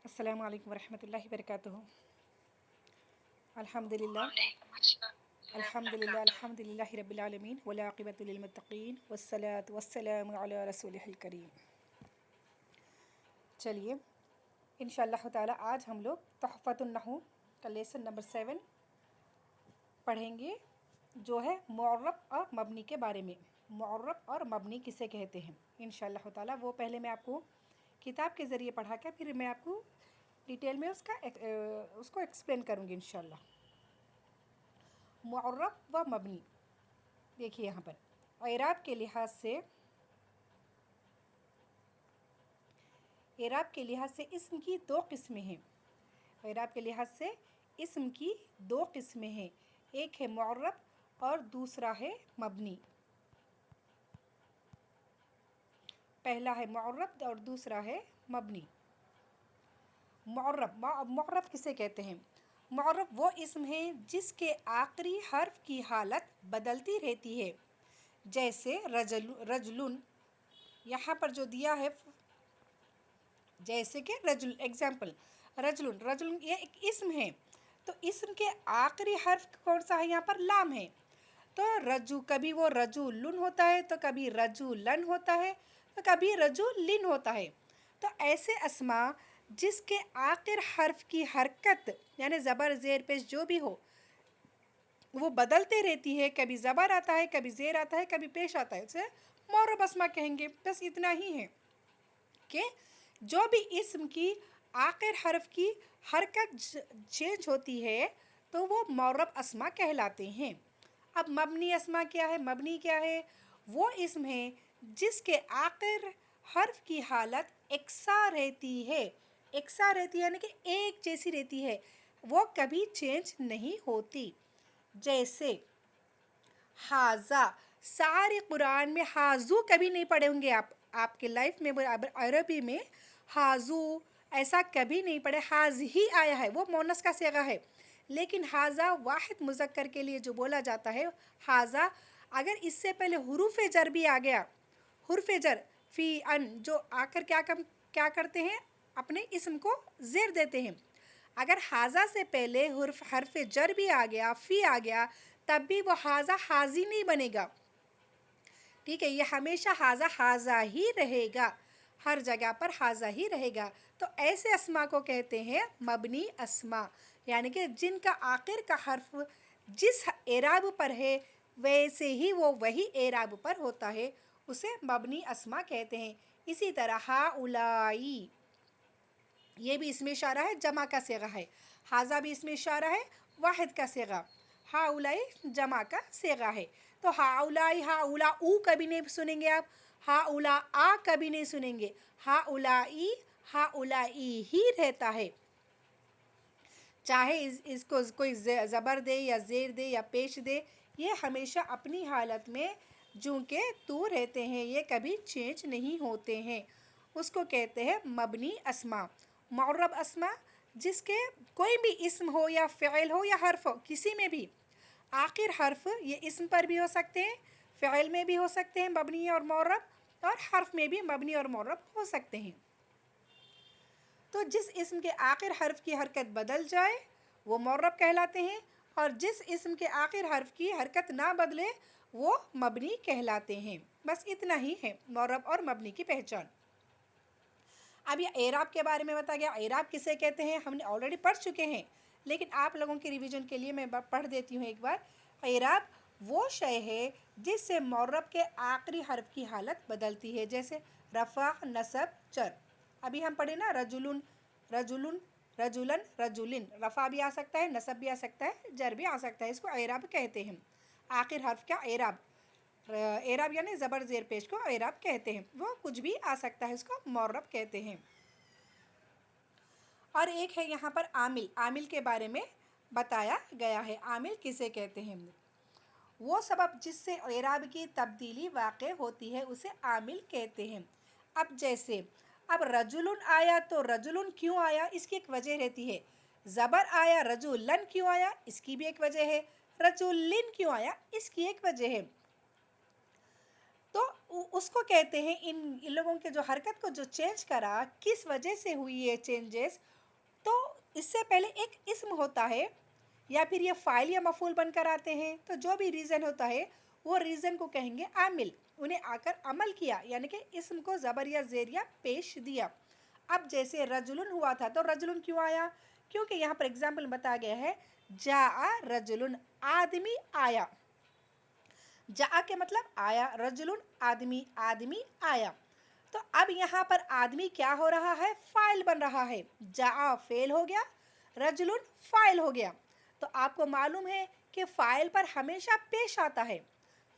अस्सलामु अलैकुम वरहमतुल्लाहि वबरकातुहू। अल्हम्दुलिल्लाह अल्हम्दुलिल्लाहि रब्बिल आलमीन वल आक़िबतु लिल मुत्तक़ीन वस्सलातु वस्सलामु अला रसूलिहिल करीम। चलिए इंशाअल्लाह ताला आज हम लोग तोहफ़तुन नहू का लेसन नंबर 7 पढ़ेंगे, जो है मुअर्रब और मबनी के बारे में। मुअर्रब और मबनी किसे कहते हैं इंशाअल्लाह ताला, वो पहले मैं आपको किताब के ज़रिए पढ़ा के फिर मैं आपको डिटेल में उसको एक्सप्लेन करूँगी इंशाअल्लाह। मुअर्रब व मबनी, देखिए यहाँ पर एराब के लिहाज से इस्म की दो किस्में हैं। एराब के लिहाज से इस्म की दो किस्में हैं, एक है मुअर्रब और दूसरा है मबनी। पहला है मुअर्रब और दूसरा है मबनी। मुअर्रब किसे कहते हैं? मुअर्रब वो इस्म है जिसके आखिरी हर्फ की हालत बदलती रहती है, जैसे रजलुन, यहाँ पर जो दिया है जैसे कि रजुल, एग्जाम्पल रजुल ये एक इस्म है, तो इस्म के आखिरी हर्फ कौन सा है? यहाँ पर लाम है। तो कभी वो रजुलुन होता है, तो कभी रजुलन होता है, तो कभी रजुलिन होता है। तो ऐसे अस्मा जिसके आखिर हर्फ की हरकत यानी ज़बर ज़ेर पेश जो भी हो वो बदलते रहती है, कभी ज़बर आता है, कभी ज़ेर आता है, कभी पेश आता है, उसे मुअर्रब अस्मा कहेंगे। बस इतना ही है कि जो भी इस्म की आखिर हर्फ की हरकत चेंज होती है तो वो मुअर्रब अस्मा कहलाते हैं। अब मबनी अस्मा क्या है? मबनी क्या है? वो इस्म है जिसके आखिर हर्फ की हालत एकसा रहती है। एकसा रहती है यानी कि एक जैसी रहती है, वो कभी चेंज नहीं होती। जैसे हाजा, सारे कुरान में हाजू कभी नहीं पढ़े होंगे आपके लाइफ में। अरबी में हाजू ऐसा कभी नहीं पढ़े, हाज ही आया है, वो मोनस का सेगा है। लेकिन हाजा वाहिद मुज़क्कर के लिए जो बोला जाता है हाजा, अगर इससे पहले हुरूफ जर भी आ गया, हुरूफ जर फ़ी अन, जो आकर क्या करते हैं? अपने इस्म को ज़ेर देते हैं। अगर हाजा से पहले हर्फ जर भी आ गया, फ़ी आ गया, तब भी वो हाजा हाजी नहीं बनेगा। ठीक है, ये हमेशा हाजा ही रहेगा, हर जगह पर हाजा ही रहेगा। तो ऐसे अस्मा को कहते हैं मबनी अस्मा, यानी कि जिनका आखिर का हर्फ जिस एराब पर है वैसे ही वो वही एराब पर होता है, उसे मबनी अस्मा कहते हैं। इसी तरह हाउलाई, ये भी इसमें इशारा है, जमा का सेगा है। हाजा भी इसमें इशारा है, वाहिद का सेगा। हाउलाई जमा का सेगा है। तो हाउलाई, हाउला ऊ कभी नहीं सुनेंगे आप, हाउला आ कभी नहीं सुनेंगे, हाउलाई ही रहता है। चाहे इसको कोई ज़बर दे या ज़ेर दे या पेश दे, ये हमेशा अपनी हालत में जूं के तू रहते हैं, ये कभी चेंज नहीं होते हैं। उसको कहते हैं मबनी अस्मा। मुअर्रब अस्मा जिसके कोई भी इस्म हो या फ़िल हो या हर्फ हो, किसी में भी आखिर हर्फ, ये इस्म पर भी हो सकते हैं, फ़िल में भी हो सकते हैं मबनी और मुअर्रब, और हर्फ में भी मबनी और मुअर्रब हो सकते हैं। तो जिस इस्म के आखिर हर्फ की हरकत बदल जाए वो मुअर्रब कहलाते हैं, और जिस इस्म के आखिर हर्फ की हरकत ना बदले वो मबनी कहलाते हैं। बस इतना ही है मुअर्रब और मबनी की पहचान। अब ये एराब के बारे में बता गया। एराब किसे कहते हैं हमने ऑलरेडी पढ़ चुके हैं, लेकिन आप लोगों के रिवीजन के लिए मैं पढ़ देती हूँ एक बार। एराब वो शय है जिससे मुअर्रब के आखिरी हर्फ की हालत बदलती है, जैसे रफ़ा, नसब, चर। अभी हम पढ़े ना, रजुलुन, रजुलुन, रजुलन, रजुलिन। रफ़ा भी आ सकता है, नसब भी आ सकता है, जर भी आ सकता है, इसको एराब कहते हैं। आखिर हर्फ का एराब, एराब यानी ज़बर ज़ेर पेश को एराब कहते हैं। वो कुछ भी आ सकता है, इसको मुअर्रब कहते हैं। और एक है यहाँ पर आमिल। आमिल के बारे में बताया गया है। आमिल किसे कहते हैं? वो सबब जिससे एराब की तब्दीली वाक़ होती है उसे आमिल कहते हैं। अब जैसे अब रजुलन आया तो रजुलन क्यों आया, इसकी एक वजह रहती है। ज़बर आया, रजुलन क्यों आया, इसकी भी एक वजह है। रजुलिन क्यों आया, इसकी एक वजह है। تو اس کو کہتے ہیں ان لوگوں کے جو حرکت کو جو چینج کرا کس وجہ سے ہوئی یہ چینجز، تو اس سے پہلے ایک اسم ہوتا ہے یا پھر یہ فاعل یا مفعول بن کر آتے ہیں، تو جو بھی ریزن ہوتا ہے وہ ریزن کو کہیں گے عامل، انہیں آ کر عمل کیا یعنی کہ اسم کو زبر یا زیر یا پیش دیا۔ اب جیسے رجلن ہوا تھا تو رجلن کیوں آیا؟ کیونکہ یہاں پر اگزامپل بتایا گیا ہے جاء رجلن، آدمی آیا، جاء کے مطلب آیا، رجلن آدمی، آدمی آیا۔ تو اب یہاں پر آدمی کیا ہو رہا ہے؟ فاعل بن رہا ہے، جاء فعل ہو گیا، رجلن فاعل ہو گیا۔ تو آپ کو معلوم ہے کہ فاعل پر ہمیشہ پیش آتا ہے،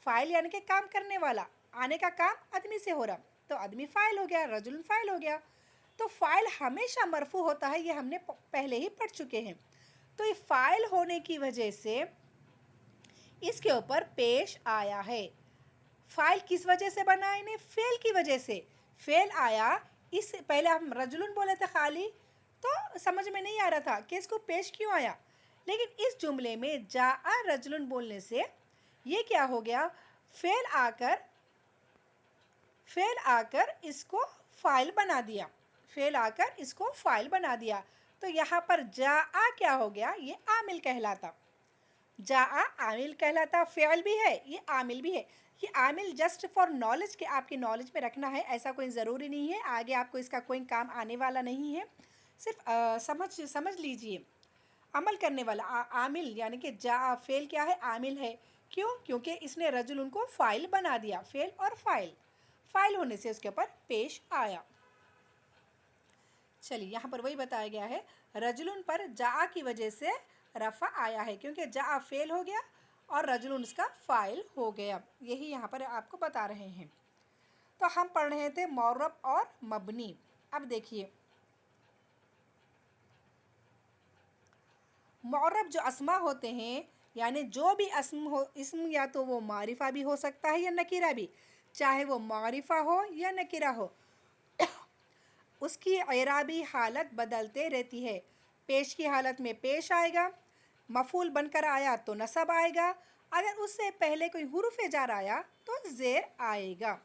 فاعل یعنی کہ کام کرنے والا، آنے کا کام آدمی سے ہو رہا، تو آدمی فاعل ہو گیا، رجلن فاعل ہو گیا۔ تو فاعل ہمیشہ مرفوع ہوتا ہے، یہ ہم نے پہلے ہی پڑھ چکے ہیں۔ تو یہ فاعل ہونے کی وجہ سے اس کے اوپر پیش آیا ہے۔ فاعل کس وجہ سے بنا ہے؟ انہیں فعل کی وجہ سے فعل آیا۔ اس پہلے ہم رجلن بولے تھے خالی تو سمجھ میں نہیں آ رہا تھا کہ اس کو پیش کیوں آیا، لیکن اس جملے میں جاء رجلن بولنے سے یہ کیا ہو گیا؟ فعل آ کر اس کو فاعل بنا دیا، فعل آ کر اس کو فاعل بنا دیا۔ تو یہاں پر جاء کیا ہو گیا؟ یہ عامل کہلاتا، جاء عامل کہلاتا، فعل بھی ہے یہ عامل بھی ہے۔ یہ عامل جسٹ فار نالج کہ آپ کی نالج میں رکھنا ہے، ایسا کوئی ضروری نہیں ہے، آگے آپ کو اس کا کوئی کام آنے والا نہیں ہے، صرف سمجھ لیجئے عمل کرنے والا عامل یعنی کہ جاء فعل کیا ہے؟ عامل ہے۔ کیوں؟ کیونکہ اس نے رجل ان کو فاعل بنا دیا، فعل اور فاعل ہونے سے اس کے اوپر پیش آیا۔ چلیے یہاں پر وہی بتایا گیا ہے، رجلن پر جاء کی وجہ سے رفع آیا ہے، کیونکہ جاء فعل ہو گیا اور رجلن اس کا فاعل ہو گیا، یہی یہاں پر آپ کو بتا رہے ہیں۔ تو ہم پڑھ رہے تھے معرب اور مبنی۔ اب دیکھیے معرب جو اسما ہوتے ہیں، یعنی جو بھی اسم یا تو وہ معرفہ بھی ہو سکتا ہے یا نکرہ بھی، چاہے وہ معرفہ ہو یا نکرہ ہو، اس کی اعرابی حالت بدلتے رہتی ہے۔ پیش کی حالت میں پیش آئے گا، مفعول بن کر آیا تو نصب آئے گا، اگر اس سے پہلے کوئی حروف جر آیا تو زیر آئے گا۔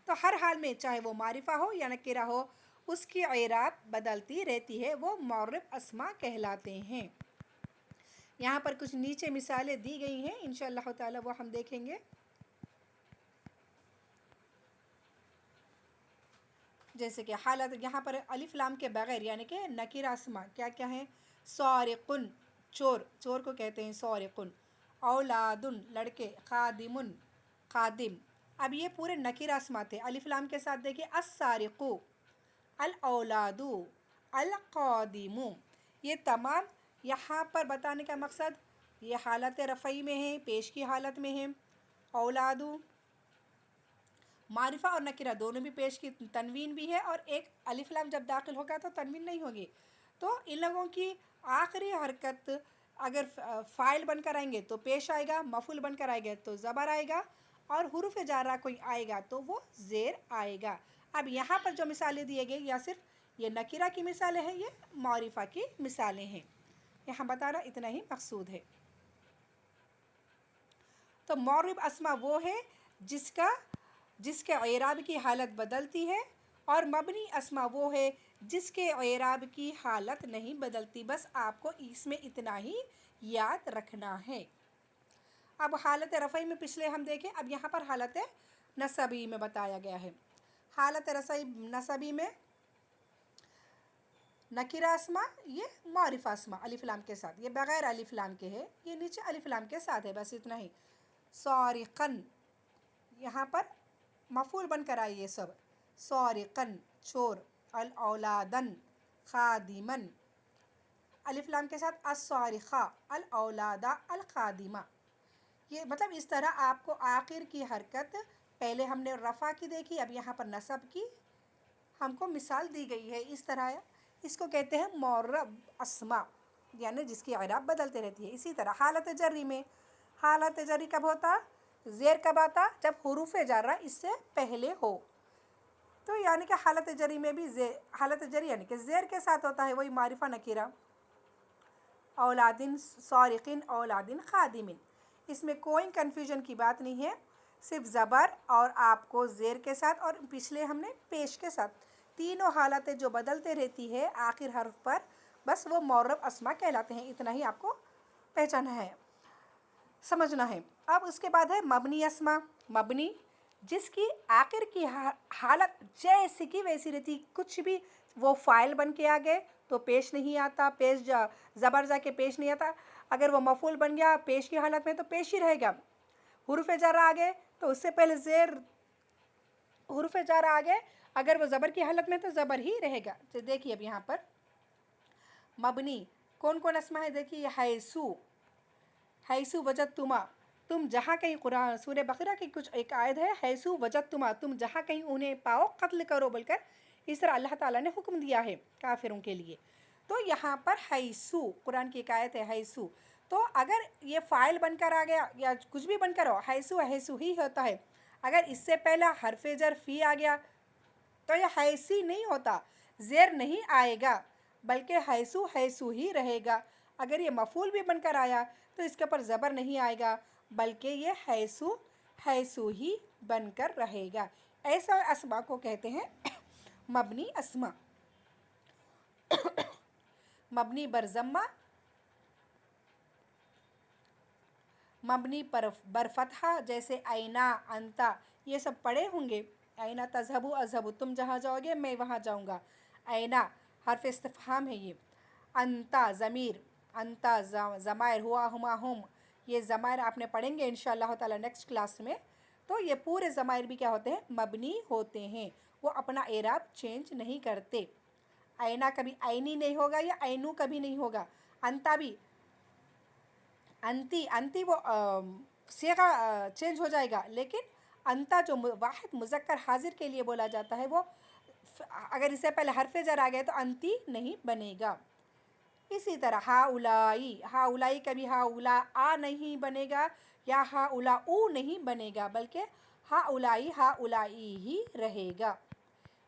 تو ہر حال میں چاہے وہ معرفہ ہو یا نکرہ ہو، اس کی اعراب بدلتی رہتی ہے، وہ معرب اسما کہلاتے ہیں۔ یہاں پر کچھ نیچے مثالیں دی گئی ہیں، انشاءاللہ تعالی وہ ہم دیکھیں گے۔ جیسے کہ حالت یہاں پر الف لام کے بغیر یعنی کہ نکرہ اسما کیا کیا ہیں؟ سارقن چور کو کہتے ہیں سارقن، اولادن لڑکے، خادمن خادم۔ اب یہ پورے نکرہ اسما تھے، الف لام کے ساتھ دیکھیے السارق، الاولاد، القادم، یہ تمام یہاں پر بتانے کا مقصد یہ حالت رفعی میں ہیں، پیش کی حالت میں ہیں۔ اولاد معرفہ اور نکرہ دونوں بھی پیش کی، تنوین بھی ہے اور ایک الف لام جب داخل ہوگا تو تنوین نہیں ہوگی۔ تو ان لوگوں کی آخری حرکت اگر فاعل بن کر آئیں گے تو پیش آئے گا، مفعول بن کر آئے گا تو زبر آئے گا، اور حروف جارہ کوئی آئے گا تو وہ زیر آئے گا۔ اب یہاں پر جو مثالیں دیے گئے یا صرف یہ نکرہ کی مثالیں ہیں، یہ معرفہ کی مثالیں ہیں، یہاں بتانا اتنا ہی مقصود ہے۔ تو معرب اسما وہ ہے جس کے اعراب کی حالت بدلتی ہے، اور مبنی اسما وہ ہے جس کے اعراب کی حالت نہیں بدلتی، بس آپ کو اس میں اتنا ہی یاد رکھنا ہے۔ اب حالت رفعی میں پچھلے ہم دیکھیں، اب یہاں پر حالت نصبی میں بتایا گیا ہے۔ حالت نصبی میں نکرہ اسما یہ معرفہ اسما الف لام کے ساتھ، یہ بغیر الف لام کے ہے، یہ نیچے الف لام کے ساتھ ہے، بس اتنا ہی۔ سارقن یہاں پر مفعول بن کر آئی یہ سب، سارقن چور، الاولادن خادمن، الف لام کے ساتھ السارقہ، الاولادہ الخادمہ۔ یہ مطلب اس طرح آپ کو آخر کی حرکت، پہلے ہم نے رفع کی دیکھی، اب یہاں پر نصب کی ہم کو مثال دی گئی ہے، اس طرح اس کو کہتے ہیں معرب اسما، یعنی جس کی اعراب بدلتے رہتی ہے۔ اسی طرح حالت جری میں، حالت جری کب ہوتا؟ زیر کب آتا؟ جب حروف جارہ اس سے پہلے ہو، تو یعنی کہ حالت جری میں بھی حالت جری یعنی کہ زیر کے ساتھ ہوتا ہے، وہی معرفہ نکرہ، اولادن سارقین اولادن خادمین، اس میں کوئی کنفیوژن کی بات نہیں ہے، सिर्फ ज़बर और आपको ज़ेर के साथ और पिछले हमने पेश के साथ, तीनों हालतें जो बदलते रहती है आखिर हर्फ पर, बस वो मुअर्रब अस्मा कहलाते हैं। इतना ही आपको पहचाना है, समझना है। अब उसके बाद है मबनी अस्मा। मबनी जिसकी आखिर की हालत जैसी की वैसी रहती, कुछ भी वो फ़ाइल बन के आ गए तो पेश नहीं आता, पेश ज़बर जाके पेश नहीं आता। अगर वो मफ़ूल बन गया पेश की हालत में तो पेश ही रहेगा। हुरूफ़ जर आ गए तो उससे पहले ज़ेर, हुरूफ़ जर आ गए अगर वो ज़बर की हालत में तो ज़बर ही रहेगा। तो देखिए अब यहाँ पर मबनी कौन कौन अस्मा है, देखिए हैसु, हैसु वजदतुमा, तुम जहाँ कहीं, कुरान सूरह बकरा की कुछ एक आयत है, हैसु वजदतुमा, तुम जहाँ कहीं उन्हें पाओ कत्ल करो बोलकर इस तरह अल्लाह ताला ने हुक्म दिया है काफिरों के लिए। तो यहाँ पर हैसु कुरान की एक आयत है हैसु, तो अगर ये फ़ाइल बनकर आ गया या कुछ भी बनकर हो, हैसु हैसु ही होता है। अगर इससे पहला हरफ जर फ़ी आ गया तो यह हैसी नहीं होता, ज़ेर नहीं आएगा बल्कि हैसु हैसु ही रहेगा। अगर ये मफ़ूल भी बनकर आया तो इसके ऊपर ज़बर नहीं आएगा बल्कि ये हैसु हैसु ही बनकर रहेगा। ऐसा अस्मा को कहते हैं मबनी अस्मा। मबनी बरज़म्मा, मबनी बर फतहा, जैसे ऐना अंता, ये सब पढ़े होंगे। ऐना तज़हबु अज़हबु, तुम जहाँ जाओगे मैं वहाँ जाऊँगा। ऐना हर्फ इस्तिफ़हाम है ये। अंता ज़मीर, अंता ज़मायर, हुआ हुमा हुम, ये ज़मायर आपने पढ़ेंगे इंशाअल्लाह ताला नेक्स्ट क्लास में। तो ये पूरे ज़मायर भी क्या होते हैं, मबनी होते हैं, वो अपना एराब चेंज नहीं करते। ऐना कभी ऐनी नहीं होगा या ऐनू कभी नहीं होगा। अंता भी अंती, अंती वो सीगा चेंज हो जाएगा, लेकिन अंता जो वाहिद मुज़क्कर हाजिर के लिए बोला जाता है वो अगर इससे पहले हरफ जर आ गए तो अंती नहीं बनेगा। इसी तरह हाउलाई, हाउलाई कभी हाउला आ नहीं बनेगा या हाउला ऊ नहीं बनेगा बल्कि हाउलाई ही रहेगा।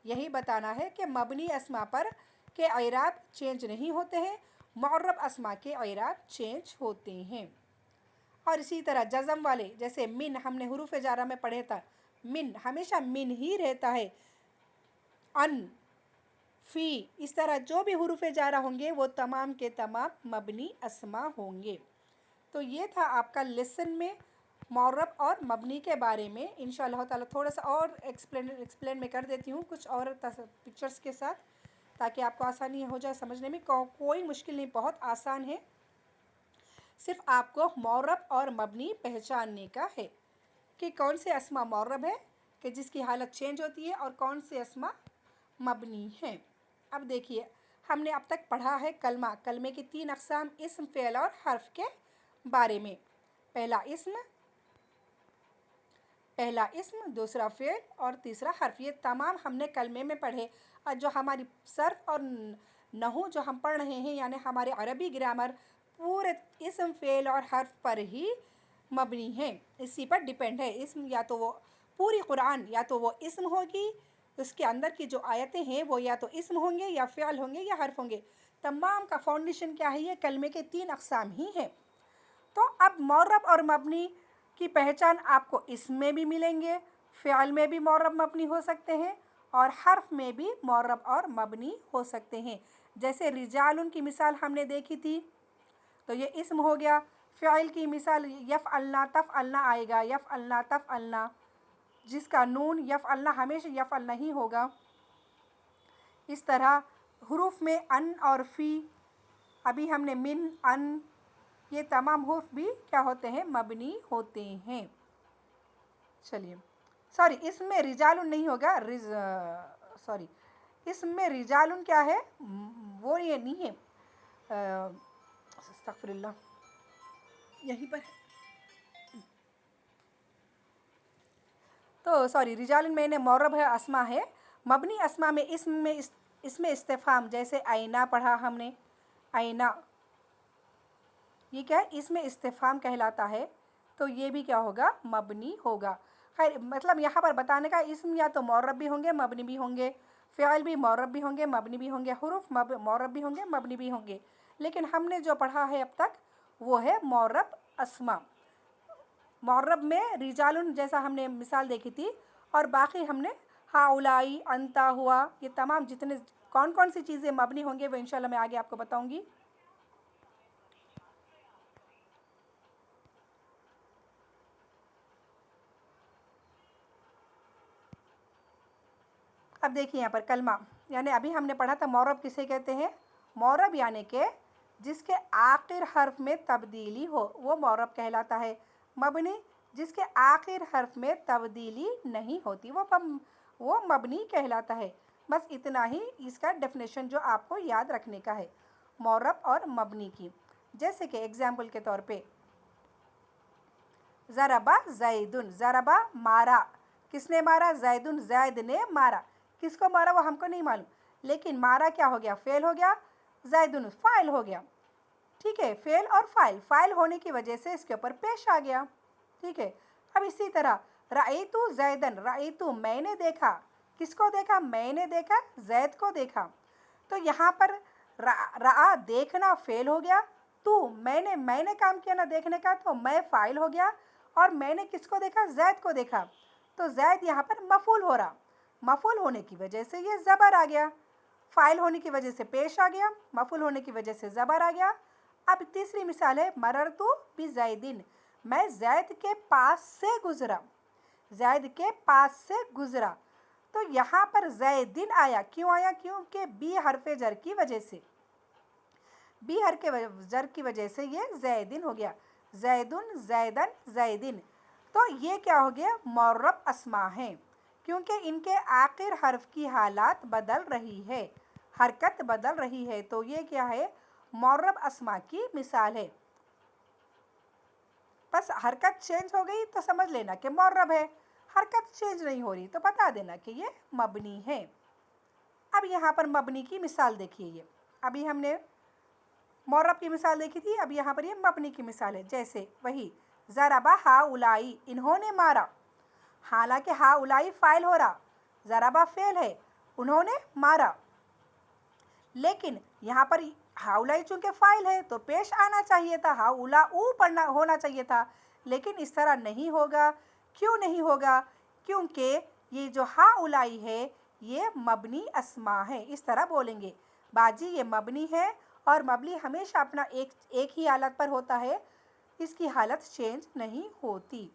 यही बताना है कि मबनी अस्मा पर के ऐराब चेंज नहीं होते हैं, मुअर्रब अस्मा के ऐराब चेंज होते हैं। और इसी तरह जज़म वाले, जैसे मिन हमने हुरूफ़ जारा में पढ़े था, मिन हमेशा मिन ही रहता है। अन, फ़ी, इस तरह जो भी हुरूफ़ जारा होंगे वो तमाम के तमाम मबनी अस्मा होंगे। तो ये था आपका लेसन में मुअर्रब और मबनी के बारे में। इंशाअल्लाह ताला थोड़ा सा और एक्सप्लेन मैं कर देती हूँ कुछ और पिक्चर्स के साथ, ताकि आपको आसानी हो जाए समझने में। कोई मुश्किल नहीं, बहुत आसान है, सिर्फ आपको मुअर्रब और मबनी पहचानने का है कि कौन से अस्मा मुअर्रब है कि जिसकी हालत चेंज होती है और कौन से अस्मा मबनी है। अब देखिए हमने अब तक पढ़ा है कलमा, कलमे की 3 अक़साम, इस्म, फ़ेल और हर्फ के बारे में। पहला इस्म, दूसरा फ़ेल और तीसरा हर्फ, ये तमाम हमने कलमे में पढ़े। और जो हमारी सर्फ और नहू जो हम पढ़ रहे हैं, यानी हमारे अरबी ग्रामर पूरे इस्म, फ़ेल और हर्फ पर ही मबनी है, इसी पर डिपेंड है। इस्म या तो वो पूरी कुरान या तो वो इस्म होगी, उसके अंदर की जो आयतें हैं वो या तो इस्म होंगे या फ़ेल होंगे या हर्फ होंगे। तमाम का फाउंडेशन क्या है, ये कलमे के 3 अक़साम ही हैं। तो अब मुअर्रब और मबनी की पहचान आपको इस्म में भी मिलेंगे, फ़िअल में भी मुअर्रब मबनी हो सकते हैं और हर्फ में भी मुअर्रब और मबनी हो सकते हैं। जैसे रिजालुन की मिसाल हमने देखी थी, तो ये इस्म हो गया। फ़िअल की मिसाल यफ़अलना तफ़अलना आएगा, यफ़अलना तफ़अलना, जिसका नून यफ़अलना हमेशा यफ़अलना ही होगा। इस तरह हुरूफ़ में अन और फ़ी, अभी हमने मिन, अन, ये तमाम हुरूफ़ भी क्या होते हैं, मबनी होते हैं। चलिए, सॉरी, इसमें रिजालुन नहीं होगा, सॉरी, इसमें रिजालुन क्या है, वो ये नहीं है, अस्तग़फिरुल्लाह, यहीं पर। तो सॉरी, रिजालुन मैंने मुअर्रब है, अस्मा है। मबनी अस्मा में इसमें इस्तिफ़हाम, जैसे आईना पढ़ा हमने, आईना, ये क्या है, इसमें इस्तिफ़हाम कहलाता है, तो ये भी क्या होगा, मबनी होगा। खैर, मतलब यहाँ पर बताने का, इसम या तो मुअर्रब भी होंगे मबनी भी होंगे, फ़िअल भी मुअर्रब भी होंगे मबनी भी होंगे, हुरूफ़ मुअर्रब भी होंगे मबनी भी होंगे, लेकिन हमने जो पढ़ा है अब तक वो है मुअर्रब अस्मा। معرب میں رجالن جیسا ہم نے مثال دیکھی تھی، اور باقی ہم نے ہاؤلائی، انتا ہوا، یہ تمام جتنے کون کون سی چیزیں مبنی ہوں گے وہ انشاءاللہ میں آگے آپ کو بتاؤں گی۔ اب دیکھیے یہاں پر کلمہ، یعنی ابھی ہم نے پڑھا تھا معرب کسے کہتے ہیں؟ معرب یعنی کہ جس کے آخر حرف میں تبدیلی ہو وہ معرب کہلاتا ہے۔ مبنی جس کے آخر حرف میں تبدیلی نہیں ہوتی وہ مبنی کہلاتا ہے۔ بس اتنا ہی اس کا ڈیفینیشن جو آپ کو یاد رکھنے کا ہے معرب اور مبنی کی۔ جیسے کہ ایگزامپل کے طور پہ ضربہ زیدن، ضربہ مارا، کس نے مارا؟ زیدن، زید نے مارا۔ کس کو مارا وہ ہم کو نہیں معلوم، لیکن مارا کیا ہو گیا؟ فعل ہو گیا، زیدن فاعل ہو گیا۔ ٹھیک ہے، فعل اور فاعل ہونے کی وجہ سے اس کے اوپر پیش آ گیا۔ ٹھیک ہے، اب اسی طرح رأیت زیدن، رأیت میں نے دیکھا، کس کو دیکھا؟ میں نے دیکھا زید کو دیکھا۔ تو یہاں پر رأا دیکھنا فعل ہو گیا، تو میں نے کام کیا نا دیکھنے کا، تو میں فاعل ہو گیا، اور میں نے کس کو دیکھا؟ زید کو دیکھا۔ تو زید یہاں پر مفعول ہو رہا، مفعول ہونے کی وجہ سے یہ زبر آ گیا، فاعل ہونے کی وجہ سے پیش آ گیا، مفعول ہونے کی وجہ سے زبر آ گیا۔ اب تیسری مثال ہے مررتو بزیدن، میں زید کے پاس سے گزرا، زید کے پاس سے گزرا۔ تو یہاں پر زیدن آیا، کیوں آیا؟ کیونکہ بی حرف جر کی وجہ سے، بی حرف جر کی وجہ سے یہ زیدن ہو گیا، زیدن، زیدن، زیدن۔ تو یہ کیا ہو گیا؟ معرب اسما ہیں، کیونکہ ان کے آخر حرف کی حالات بدل رہی ہے، حرکت بدل رہی ہے، تو یہ کیا ہے؟ معرب اسما کی مثال ہے۔ بس حرکت چینج ہو گئی تو سمجھ لینا کہ معرب ہے، حرکت چینج نہیں ہو رہی تو بتا دینا کہ یہ مبنی ہے۔ اب یہاں پر مبنی کی مثال دیکھیے، یہ ابھی ہم نے معرب کی مثال دیکھی تھی، اب یہاں پر یہ مبنی کی مثال ہے۔ جیسے وہی ضربہ ہاؤلائی، انہوں نے مارا، حالانکہ ہاؤلائی فاعل ہو رہا، ضربہ فعل ہے، انہوں نے مارا، لیکن یہاں پر ہاؤلائی چونکہ فاعل ہے تو پیش آنا چاہیے تھا، ہاؤلاؤ پڑھنا ہونا چاہیے تھا، لیکن اس طرح نہیں ہوگا۔ کیوں نہیں ہوگا؟ کیونکہ یہ جو ہاؤلائی ہے یہ مبنی اسما ہے، اس طرح بولیں گے باجی یہ مبنی ہے، اور مبنی ہمیشہ اپنا ایک ہی حالت پر ہوتا ہے، اس کی حالت چینج نہیں ہوتی۔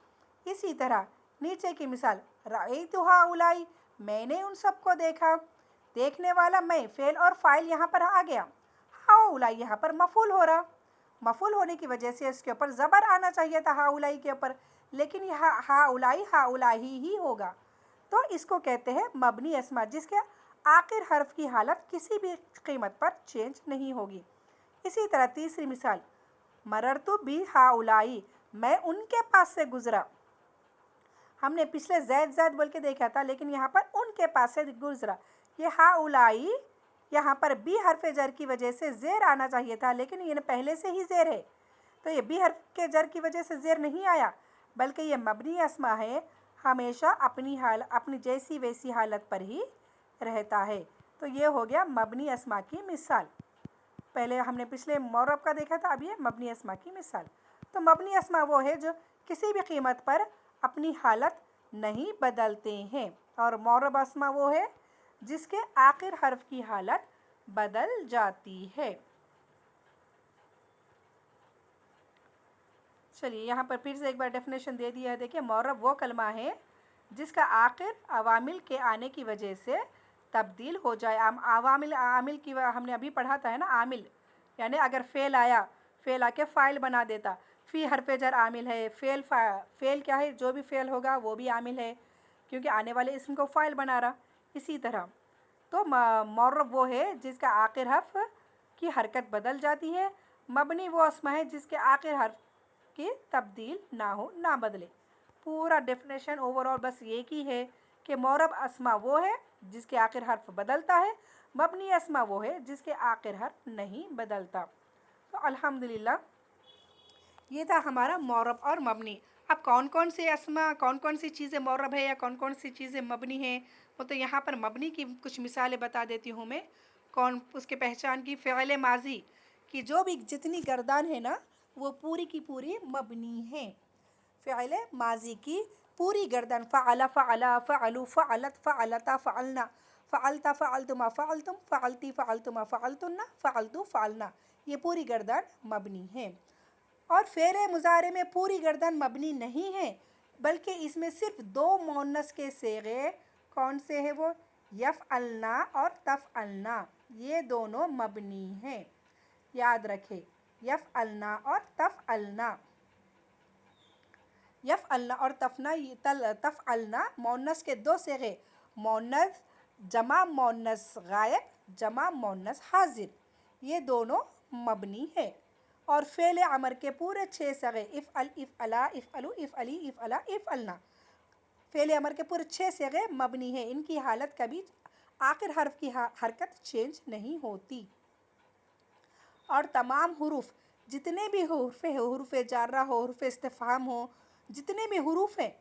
اسی طرح نیچے کی مثال رأیت ہاؤلائی، میں نے ان سب کو دیکھا، دیکھنے والا میں، فعل اور فاعل یہاں پر آ گیا، ہاؤلائی یہاں پر مفعول ہو رہا، مفعول ہونے کی وجہ سے اس کے اوپر زبر آنا چاہیے تھا ہاؤلائی کے اوپر، لیکن یہ ہاؤلائی ہاؤلائی ہی ہوگا، تو اس کو کہتے ہیں مبنی اسما، جس کے آخر حرف کی حالت کسی بھی قیمت پر چینج نہیں ہوگی۔ اسی طرح تیسری مثال مررتو بی ہاؤلائی، میں ان کے پاس سے گزرا، ہم نے پچھلے زید زید بول کے دیکھا تھا، لیکن یہاں پر ان کے پاس سے گزرا، یہ ہاؤلائی یہاں پر بی حرف جر کی وجہ سے زیر آنا چاہیے تھا، لیکن یہ پہلے سے ہی زیر ہے، تو یہ بی حرف کے جر کی وجہ سے زیر نہیں آیا، بلکہ یہ مبنی اسما ہے، ہمیشہ اپنی جیسی ویسی حالت پر ہی رہتا ہے۔ تو یہ ہو گیا مبنی اسما کی مثال۔ پہلے ہم نے پچھلے معرب کا دیکھا تھا، اب یہ مبنی اسما کی مثال۔ تو مبنی اسما وہ ہے جو کسی بھی قیمت پر اپنی حالت نہیں بدلتے ہیں، اور معرب اسما وہ ہے جس کے آخر حرف کی حالت بدل جاتی ہے۔ چلیے یہاں پر پھر سے ایک بار ڈیفینیشن دے دیا ہے، دیکھیں معرب وہ کلمہ ہے جس کا آخر عوامل کے آنے کی وجہ سے تبدیل ہو جائے۔ عامل کی ہم نے ابھی پڑھا تھا ہے نا، عامل یعنی اگر فعل آیا، فعل آ کے فاعل بنا دیتا، فی حرف جر عامل ہے، فعل کیا ہے؟ جو بھی فعل ہوگا وہ بھی عامل ہے، کیونکہ آنے والے اسم کو فاعل بنا رہا۔ اسی طرح تو معرب وہ ہے جس کا آخر حرف کی حرکت بدل جاتی ہے، مبنی وہ اسما ہے جس کے آخر حرف کی تبدیل نہ ہو، نہ بدلے۔ پورا ڈیفینیشن اوور آل بس ایک ہی ہے کہ معرب اسما وہ ہے جس کے آخر حرف بدلتا ہے، مبنی اسما وہ ہے جس کے آخر حرف نہیں بدلتا۔ تو الحمدللہ یہ تھا ہمارا معرب اور مبنی۔ اب کون کون سے اسما، کون کون سی چیزیں معرب ہے یا کون کون سی چیزیں مبنی ہیں، وہ تو یہاں پر مبنی کی کچھ مثالیں بتا دیتی ہوں میں۔ اس کے پہچان کی فعل ماضی کی جو بھی جتنی گردان ہے نا وہ پوری کی پوری مبنی ہیں۔ फ़िअल माज़ी की पूरी गर्दन, फ़अल फ़अला फ़अलू फ़अलत फ़अलता फ़अलना फ़अलता फ़अलतुमा फ़अलतुम फ़अलती फ़अलतुमा फ़अलतुन्ना फ़अलतू फ़अलना, ये पूरी गर्दन मबनी है। और फ़ेल मुज़ारे में पूरी गर्दन मबनी नहीं है, बल्कि इसमें सिर्फ दो मुअन्नस के सेगे कौन से हैं वो यफ़अलना और तफ़अलना, ये दोनों मबनी हैं। याद रखें, यफ़अलना और तफ़अलना, यफ़अलना और तफ़अलना मुअन्नस के दो सेगे, मुअन्नस जमा मुअन्नस गायब, जमा मुअन्नस हाजिर, ये दोनों मबनी है। और फ़ेल अमर के पूरे 6 सेगे इफ़अल इफ़अला इफ़अलू इफ़अली इफ़अला इफ़अलना, फ़ेल अमर के पूरे 6 सेगे मबनी है, इनकी हालत कभी आखिर हर्फ की हरकत चेंज नहीं होती। और तमाम हुरूफ, जितने भी हुरूफ है, हुरूफ जारा हो, हुरूफ इस्तिफ़हाम हो, जितने भी हुरूफ हैं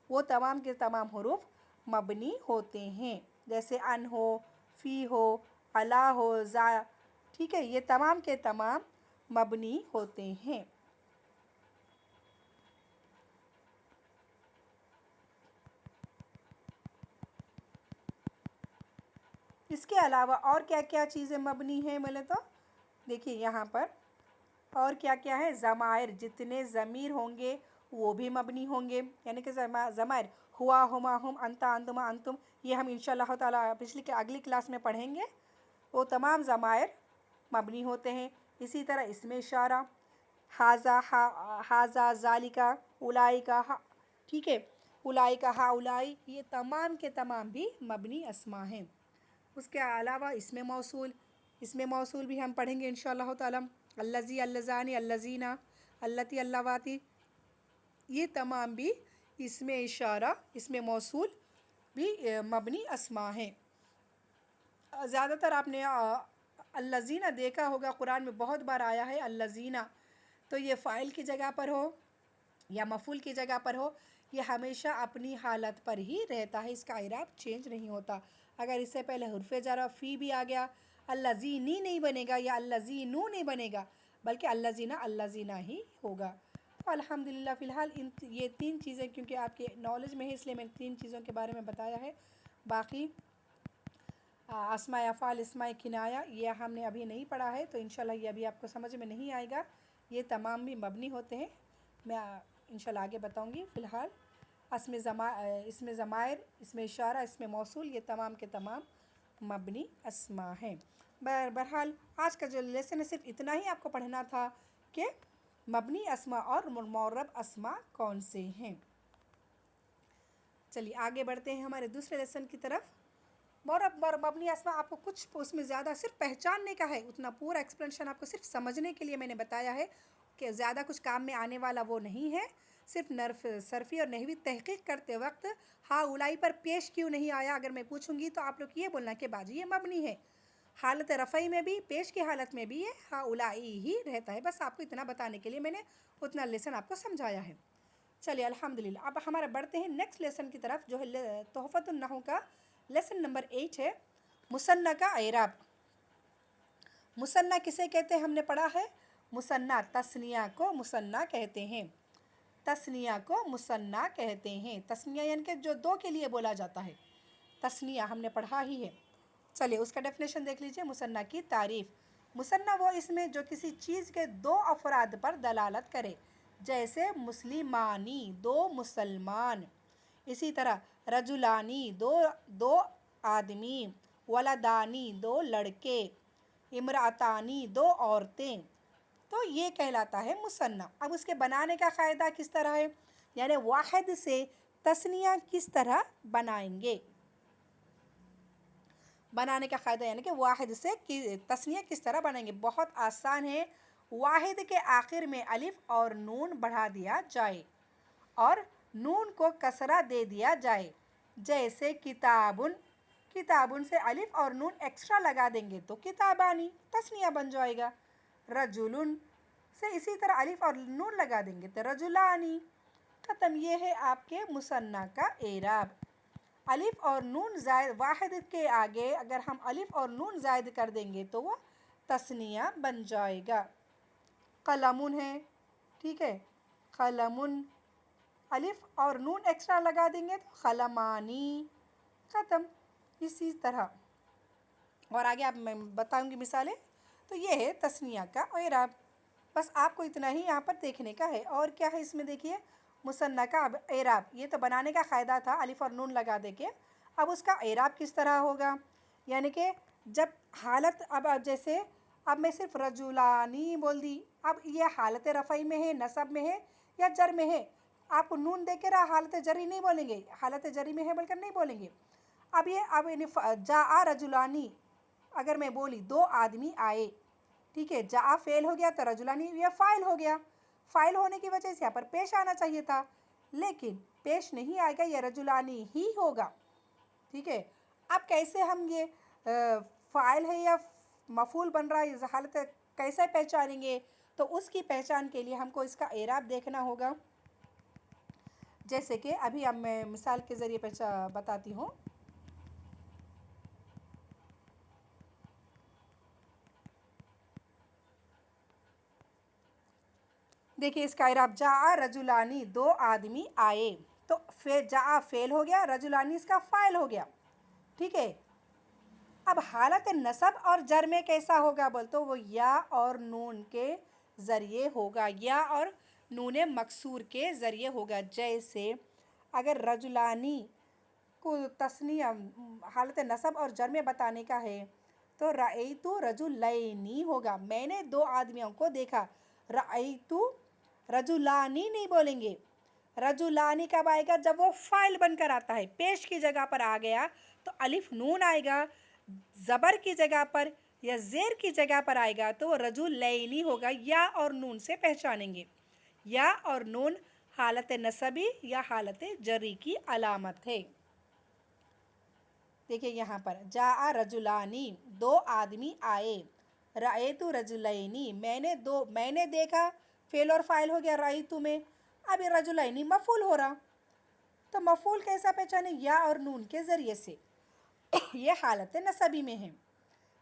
वो तमाम के तमाम हुरूफ मबनी होते हैं। जैसे अन हो, फ़ी हो, अला हो, ज़ा, ठीक है, ये तमाम के तमाम मबनी होते हैं। इसके अलावा और क्या क्या चीज़ें मबनी हैं बोले तो देखिए यहाँ पर और क्या क्या है। ज़मायर, जितने ज़मीर होंगे वो भी मबनी होंगे, यानी कि ज़मायर हुआ, हुमा, हुम, अंता, अंतुमा, अंतुम, ये हम इंशाअल्लाह ताला अगली क्लास में पढ़ेंगे। वो तमाम ज़मायर मबनी होते हैं। इसी तरह इसमें इशारा हाजा, हाजा, ज़ालिका, उलाइका, ठीक है, उलाइका, हा उलाई, ये तमाम के तमाम भी मबनी अस्मा हैं। उसके अलावा इसमें मौसूल भी हम पढ़ेंगे इंशाअल्लाह ताला। अल्लज़ी, अल्लज़ानी, अल्लज़ीना, अल्लती, अल्लवाती, ये तमाम भी इसमें इशारा, इसमें मौसूल भी मबनी अस्मा हैं। ज़्यादातर आपने अल्लज़ीना देखा होगा, कुरान में बहुत बार आया है अल्लज़ीना, तो ये फ़ाइल की जगह पर हो या मफ़ूल की जगह पर हो, ये हमेशा अपनी हालत पर ही रहता है, इसका इराब चेंज नहीं होता। अगर इससे पहले हुर्फ़ जरा फ़ी भी आ गया, अल्लज़ीनी नहीं बनेगा या अल्लज़ीनू नहीं बनेगा, बल्कि अल्लज़ीना अल्लज़ीना ही होगा। तो अल्हम्दुलिल्लाह फ़िलहाल ये 3 चीज़ें क्योंकि आपके नॉलेज में है, इसलिए मैंने 3 चीज़ों के बारे में बताया है। बाकी अस्माए अफ़ाल, इस्माए किनाया, ये हमने अभी नहीं पढ़ा है, तो इंशाल्लाह ये अभी आपको समझ में नहीं आएगा। ये तमाम भी मबनी होते हैं, मैं इंशाल्लाह आगे बताऊंगी। फ़िलहाल इसमें ज़मायर, इसमें इशारा, इसमें मौसूल, ये तमाम के तमाम मबनी अस्मा हैं। बहरहाल आज का जो लेसन है सिर्फ इतना ही आपको पढ़ना था कि मबनी अस्मा और मुअर्रब अस्मा कौन से हैं। चलिए आगे बढ़ते हैं हमारे दूसरे लेसन की तरफ। मबनी अस्मा आपको कुछ उसमें ज़्यादा सिर्फ पहचानने का है, उतना पूरा एक्सप्लेनेशन आपको सिर्फ समझने के लिए मैंने बताया है कि ज़्यादा कुछ काम में आने वाला वो नहीं है। सिर्फ सरफ़ी और नहवी तहक़ीक़ करते वक्त हा उलाई पर पेश क्यों नहीं आया, अगर मैं पूछूंगी तो आप लोग ये बोलना कि बाजी ये मबनी है। हालत रफ़ई में भी, पेश की हालत में भी ये हा उलाई ही रहता है। बस आपको इतना बताने के लिए मैंने उतना लेसन आपको समझाया है। चलिए अल्हम्दुलिल्लाह, अब हमारा बढ़ते हैं नेक्स्ट लेसन की तरफ, जो है तोहफ़तुन नहू का लेसन नंबर 8 है, मुसन्ना का एराब। मुसन्ना किसे कहते हैं हमने पढ़ा है। मुसन्ना तस्निया को मुसन्ना कहते हैं, तस्निया को मुसन्ना कहते हैं। तस्निया यानी कि जो दो के लिए बोला जाता है, तस्निया हमने पढ़ा ही है। चलिए उसका डेफिनेशन देख लीजिए। मुसन्ना की तारीफ़, मुसन्ना वो इसमें जो किसी चीज़ के दो अफराद पर दलालत करे, जैसे मुस्लिमानी दो मुसलमान, इसी तरह रजुलानी दो आदमी, वलदानी दो लड़के, इमरातानी दो औरतें, तो ये कहलाता है मुसन्ना। अब उसके बनाने का क़ायदा किस तरह है, यानी वाहिद से तस्निया किस तरह बनाएंगे, बनाने का क़ायदा यानी कि वाहिद से तस्निया किस तरह बनाएंगे। बहुत आसान है। वाहिद के आखिर में अलिफ और नून बढ़ा दिया जाए और नून को कसरा दे दिया जाए। जैसे किताबुन, किताबुन से अलिफ और नून एक्स्ट्रा लगा देंगे तो किताबानी तस्निया बन जाएगा। रजुलुन से इसी तरह अलिफ और नून लगा देंगे तो रजुलानी। ख़त्म, ये है आपके मुसन्ना का एराब। अलिफ और नून ज़ायद वाहिद के आगे अगर हम अलिफ और नून ज़ायद कर देंगे तो वो तस्निया बन जाएगा। कलमुन है, ठीक है, कलमुन, الف اور نون ایکسٹرا لگا دیں گے تو خلمانی، ختم. اسی طرح اور آگے آپ میں بتاؤں گی مثالیں. تو یہ ہے تثنیہ کا اعراب. بس آپ کو اتنا ہی یہاں پر دیکھنے کا ہے. اور کیا ہے اس میں دیکھیے، مثنیٰ کا اعراب. یہ تو بنانے کا قاعدہ تھا الف اور نون لگا دے کے. اب اس کا اعراب کس طرح ہوگا، یعنی کہ جب حالت، اب جیسے اب میں صرف رجولانی بول دی، اب یہ حالت رفعی میں ہے، نصب میں ہے یا جر میں ہے. آپ نون دے کے رہا حالت جری نہیں بولیں گے، حالت جری میں ہے بول کر نہیں بولیں گے. اب جاء رجلانی اگر میں بولی دو آدمی آئے، ٹھیک ہے، جاء فعل ہو گیا تو رجلانی یہ فاعل ہو گیا. فاعل ہونے کی وجہ سے یہاں پر پیش آنا چاہیے تھا، لیکن پیش نہیں آئے گا، یہ رجلانی ہی ہوگا. ٹھیک ہے. اب کیسے ہم یہ فاعل ہے یا مفعول بن رہا ہے، حالت کیسے پہچانیں گے؟ تو اس کی پہچان کے لیے ہم کو اس کا اعراب دیکھنا ہوگا. جیسے کہ ابھی اب میں مثال کے ذریعے بتاتی ہوں. دیکھیے اس کا اعراب جاء رجلانی دو آدمی آئے. تو جاء فعل ہو گیا، رجلانی اس کا فاعل ہو گیا. ٹھیک ہے. اب حالت نصب اور جر میں کیسا ہوگا بول تو وہ یا اور نون کے ذریعے ہوگا، یا اور نون مکسور کے ذریعے ہوگا. جیسے اگر رجلانی کو تثنیہ حالت نصب اور جر میں بتانے کا ہے تو رأیت رجلینی ہوگا، میں نے دو آدمیوں کو دیکھا. رأیت رجلانی نہیں بولیں گے. رجلانی کب آئے گا؟ جب وہ فاعل بن کر آتا ہے، پیش کی جگہ پر آ گیا تو الف نون آئے گا. زبر کی جگہ پر یا زیر کی جگہ پر آئے گا تو وہ رجلینی ہوگا. یا اور نون سے پہچانیں گے. یا اور نون حالت نصبی یا حالت جری کی علامت ہے. دیکھیں یہاں پر جاء رجلانی دو آدمی آئے. رأیت رجلینی میں نے دیکھا، فعل اور فاعل ہو گیا رأیت میں. اب رجلینی مفعول ہو رہا، تو مفعول کیسا پہچانے؟ یا اور نون کے ذریعے سے. یہ حالت نصبی میں ہے.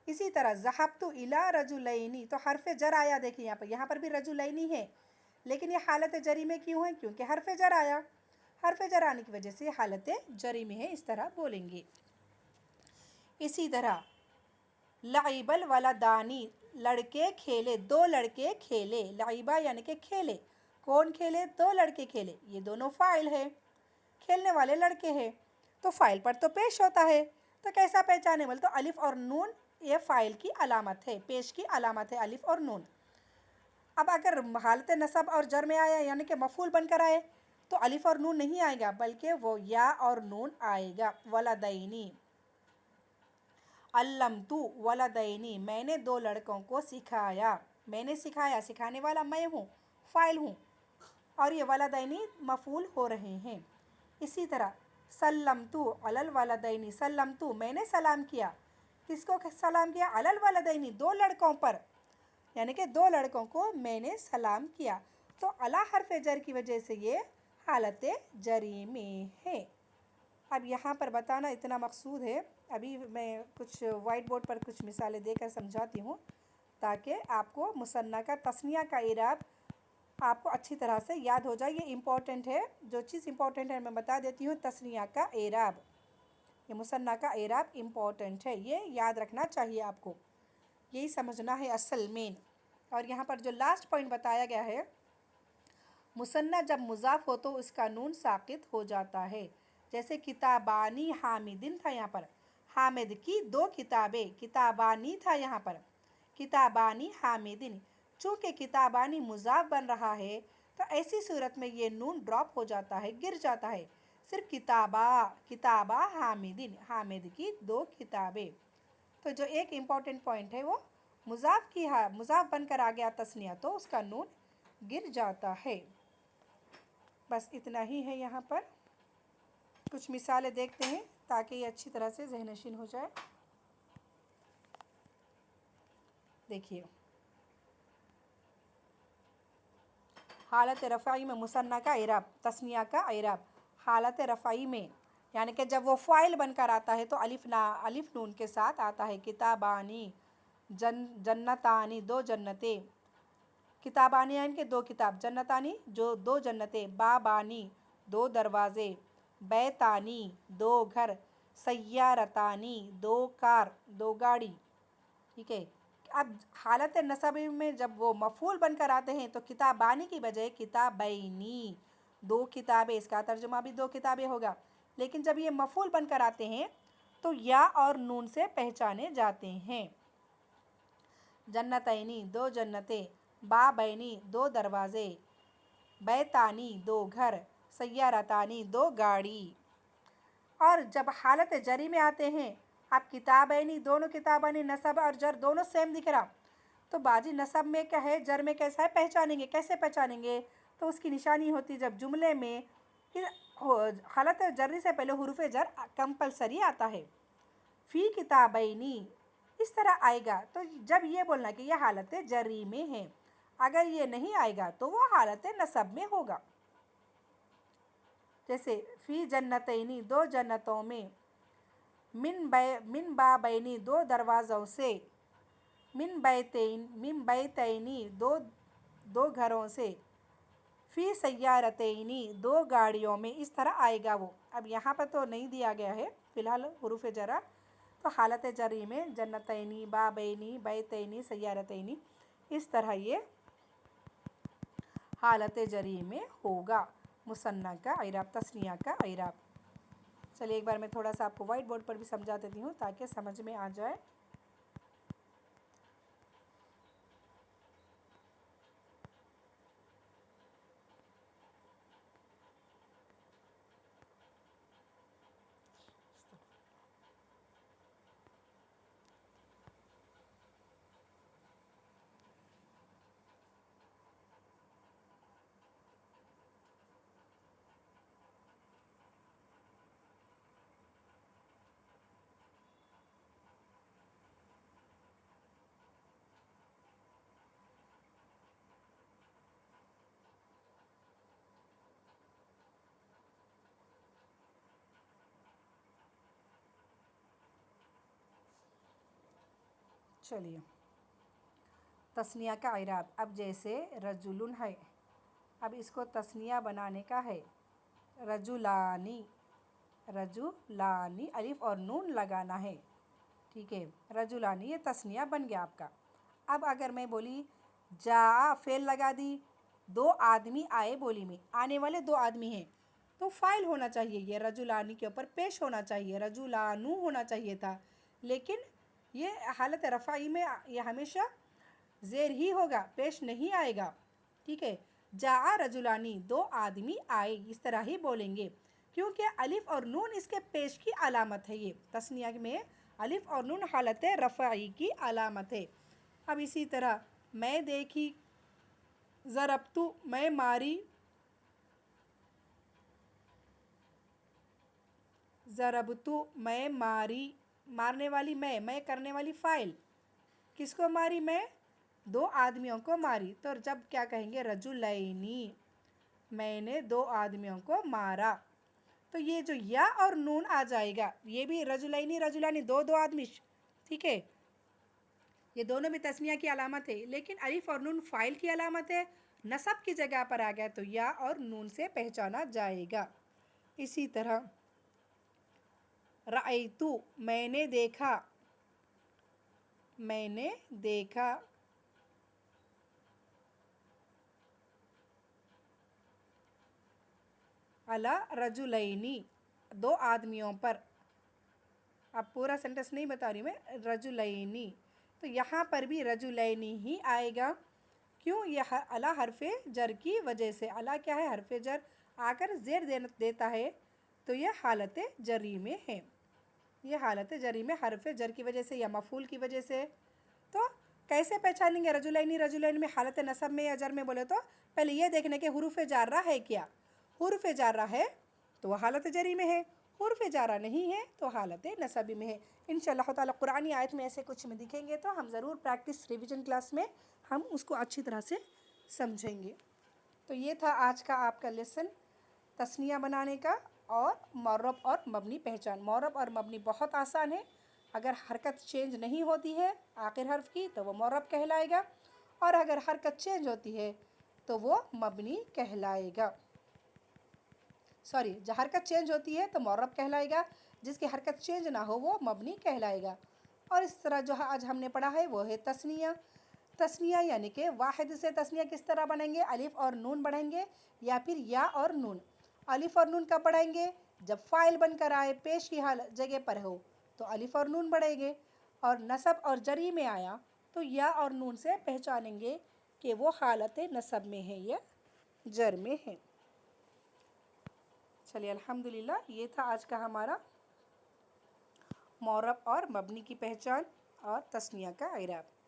اسی طرح ذهبت الى رجلینی تو حرف جر آیا. دیکھیں یہاں پر بھی رجلینی ہے، لیکن یہ حالت جری میں کیوں ہے؟ کیونکہ حرف جر آیا. حرف جر آنے کی وجہ سے یہ حالت جری میں ہے. اس طرح بولیں گے. اسی طرح لعب الولدانی لڑکے کھیلے، دو لڑکے کھیلے. لعبہ یعنی کہ کھیلے. کون کھیلے؟ دو لڑکے کھیلے. یہ دونوں فاعل ہے، کھیلنے والے لڑکے ہیں. تو فاعل پر تو پیش ہوتا ہے، تو کیسا پہچانے بول تو الف اور نون یہ فاعل کی علامت ہے، پیش کی علامت ہے الف اور نون. اب اگر حالت نصب اور جر میں آیا یعنی کہ مفعول بن کر آئے تو الف اور نون نہیں آئے گا، بلکہ وہ یا اور نون آئے گا. ولدینی علمت ولدینی میں نے دو لڑکوں کو سکھایا. میں نے سکھایا، سکھانے والا میں ہوں، فاعل ہوں، اور یہ ولدینی مفعول ہو رہے ہیں. اسی طرح سلمت علی الولدینی سلمت میں نے سلام کیا. کس کو سلام کیا؟ علی الولدینی دو لڑکوں پر، یعنی کہ دو لڑکوں کو میں نے سلام کیا. تو علی حرف جر کی وجہ سے یہ حالت جری میں ہے. اب یہاں پر بتانا اتنا مقصود ہے. ابھی میں کچھ وائٹ بورڈ پر کچھ مثالیں دے کر سمجھاتی ہوں تاکہ آپ کو مثنیٰ کا تثنیہ کا اعراب آپ کو اچھی طرح سے یاد ہو جائے. یہ امپورٹنٹ ہے، جو چیز امپورٹنٹ ہے میں بتا دیتی ہوں. تثنیہ کا اعراب، یہ مثنیٰ کا اعراب امپورٹنٹ ہے، یہ یاد رکھنا چاہیے آپ کو، یہی سمجھنا ہے اصل مین. اور یہاں پر جو لاسٹ پوائنٹ بتایا گیا ہے، مثنیٰ جب مضاف ہو تو اس کا نون ساقط ہو جاتا ہے. جیسے کتابانی حامدن تھا یہاں پر، حامد کی دو کتابیں. کتابانی تھا یہاں پر، کتابانی حامدن. چونکہ کتابانی مضاف بن رہا ہے تو ایسی صورت میں یہ نون ڈراپ ہو جاتا ہے، گر جاتا ہے. صرف کتابہ حامدن، حامد کی دو کتابیں. تو جو ایک امپورٹنٹ پوائنٹ ہے وہ مضاف بن کر آ گیا تثنیہ تو اس کا نون گر جاتا ہے. بس اتنا ہی ہے. یہاں پر کچھ مثالیں دیکھتے ہیں تاکہ یہ اچھی طرح سے ذہن نشین ہو جائے. دیکھیے حالت رفعی میں مثنیٰ کا اعراب، تثنیہ کا اعراب. حالت رفعی میں یعنی کہ جب وہ فاعل بن کر آتا ہے تو الف نون کے ساتھ آتا ہے. کتابانی جنتانی دو جنتیں. کتابانی یعنی کہ دو کتاب، جنتانی جو دو جنتیں. بابانی दो दरवाज़े, बैतानी दो घर, सय्यारतानी दो कार, दो गाड़ी। ठीक है। अब हालत नसब में जब वो मफ़ूल बनकर आते हैं तो किताबानी की बजाय किताबैनी, दो किताबें, इसका तर्जुमा भी दो किताबें होगा। लेकिन जब ये मफ़ूल बनकर आते हैं तो या और नून से पहचाने जाते हैं। जन्नतैनी दो जन्नतें, बाबैनी दो दरवाज़े, बैतानी दो घर, सय्यारतानी दो गाड़ी। और जब हालत जरी में आते हैं, आप किताबैनी, दोनों किताबानी नसब और जर दोनों सेम दिख रहा, तो बाजी नसब में क्या है, जर में कैसा है, पहचानेंगे। कैसे पहचानेंगे? तो उसकी निशानी होती जब जुमले में हालत जर्री से पहले हुरूफ जर कंपलसरी आता है। फ़ी किताबैनी इस तरह आएगा तो जब ये बोलना कि यह हालत जरी में है। अगर ये नहीं आएगा तो वो हालत नसब में होगा। जैसे फ़ी जन्नतैनी दो जन्नतों में, मिन बाबैनी दो दरवाज़ों से, मिन बैतैनी दो घरों से, फ़ी सय्यारतैनी दो गाड़ियों में, इस तरह आएगा वो। अब यहाँ पर तो नहीं दिया गया है फ़िलहाल हुरूफ जरा, तो हालत जरी में जन्नतैनी, बाबैनी, बैतैनी, सय्यारतैनी, इस तरह ये हालत जरी में होगा। मुसन्ना का इराब, तस्निया का इराब। चलिए एक बार मैं थोड़ा सा आपको वाइट बोर्ड पर भी समझा देती हूँ ताकि समझ में आ जाए। चलिए तस्निया का इराब। अब जैसे रजुलुन है, अब इसको तस्निया बनाने का है। रजुलानी, रजुलानी अलिफ और नून लगाना है। ठीक है, रजुलानी ये तस्निया बन गया आपका। अब अगर मैं बोली जा फेल लगा दी, दो आदमी आए बोली में, आने वाले दो आदमी हैं तो फ़ाइल होना चाहिए, ये रजुलानी के ऊपर पेश होना चाहिए, रजुलानू होना चाहिए था। लेकिन ये हालत रफ़ाई में ये हमेशा ज़ेर ही होगा, पेश नहीं आएगा। ठीक है, जा रजुलानी दो आदमी आए, इस तरह ही बोलेंगे क्योंकि अलिफ और नून इसके पेश की अलामत है। ये तस्निया में अलिफ और नून हालत रफ़ाई की अलामत है। अब इसी तरह मैं देखी, ज़रबतु मैं मारी, ज़रबतु मैं मारी, मारने वाली मैं करने वाली फ़ाइल। किसको मारी? मैं दो आदमियों को मारी। तो जब क्या कहेंगे? रजुलैनी, मैंने दो आदमियों को मारा। तो ये जो या और नून आ जाएगा, ये भी रजुलैनी रजुलानी दो दो आदमी। ठीक है, ये दोनों भी तस्निया की अलामत है, लेकिन अलिफ और नून फ़ाइल की अलामत है, नसब की जगह पर आ गया तो या और नून से पहचाना जाएगा। इसी तरह रअयतु मैंने देखा, मैंने देखा, अला रजुलैनी दो आदमियों पर। अब पूरा सेंटेंस नहीं बता रही मैं, रजुलैनी, तो यहाँ पर भी रजुलैनी ही आएगा। क्यों? यह अला हरफे जर की वजह से। अला क्या है? हरफे जर आकर ज़ेर देता है तो यह हालत जरी में है। यह हालत जरी में हरफे जर की वजह से या मफूल की वजह से। तो कैसे पहचानेंगे रजुलैनी रजुलैन में हालत नसब में या जर में? बोले तो पहले ये देखने के हुरूफ जारा है क्या। हुरूफ जारा है तो वह हालत जरी में है, हुरूफ जारा नहीं है तो हालत नसबी में है। इंशाअल्लाह ताला कुरानी आयत में ऐसे कुछ में दिखेंगे तो हम ज़रूर प्रैक्टिस रिवीजन क्लास में हम उसको अच्छी तरह से समझेंगे। तो ये था आज का आपका लेसन तस्निया बनाने का और मौरब और मबनी पहचान। मौरब और मबनी बहुत आसान है, अगर हरकत चेंज नहीं होती है आखिर हर्फ की तो वो मौरब कहलाएगा, और अगर हरकत चेंज होती है तो वो मबनी कहलाएगा। سوری جو حرکت چینج ہوتی ہے تو معرب کہلائے گا، جس کی حرکت چینج نہ ہو وہ مبنی کہلائے گا۔ اور اس طرح جو آج ہم نے پڑھا ہے وہ ہے تثنیہ۔ تثنیہ یعنی کہ واحد سے تثنیہ کس طرح بنیں گے؟ الف اور نون بڑھیں گے یا پھر یا اور نون۔ الف اور نون کب بڑھیں گے؟ جب فاعل بن کر آئے، پیش کی جگہ پر ہو تو الف اور نون بڑھیں گے، اور نصب اور جری میں آیا تو یا اور نون سے پہچانیں گے کہ وہ حالت نصب میں ہے یا جر میں ہے۔ چلیے الحمدللہ، یہ تھا آج کا ہمارا معرب اور مبنی کی پہچان اور تثنیہ کا اعراب۔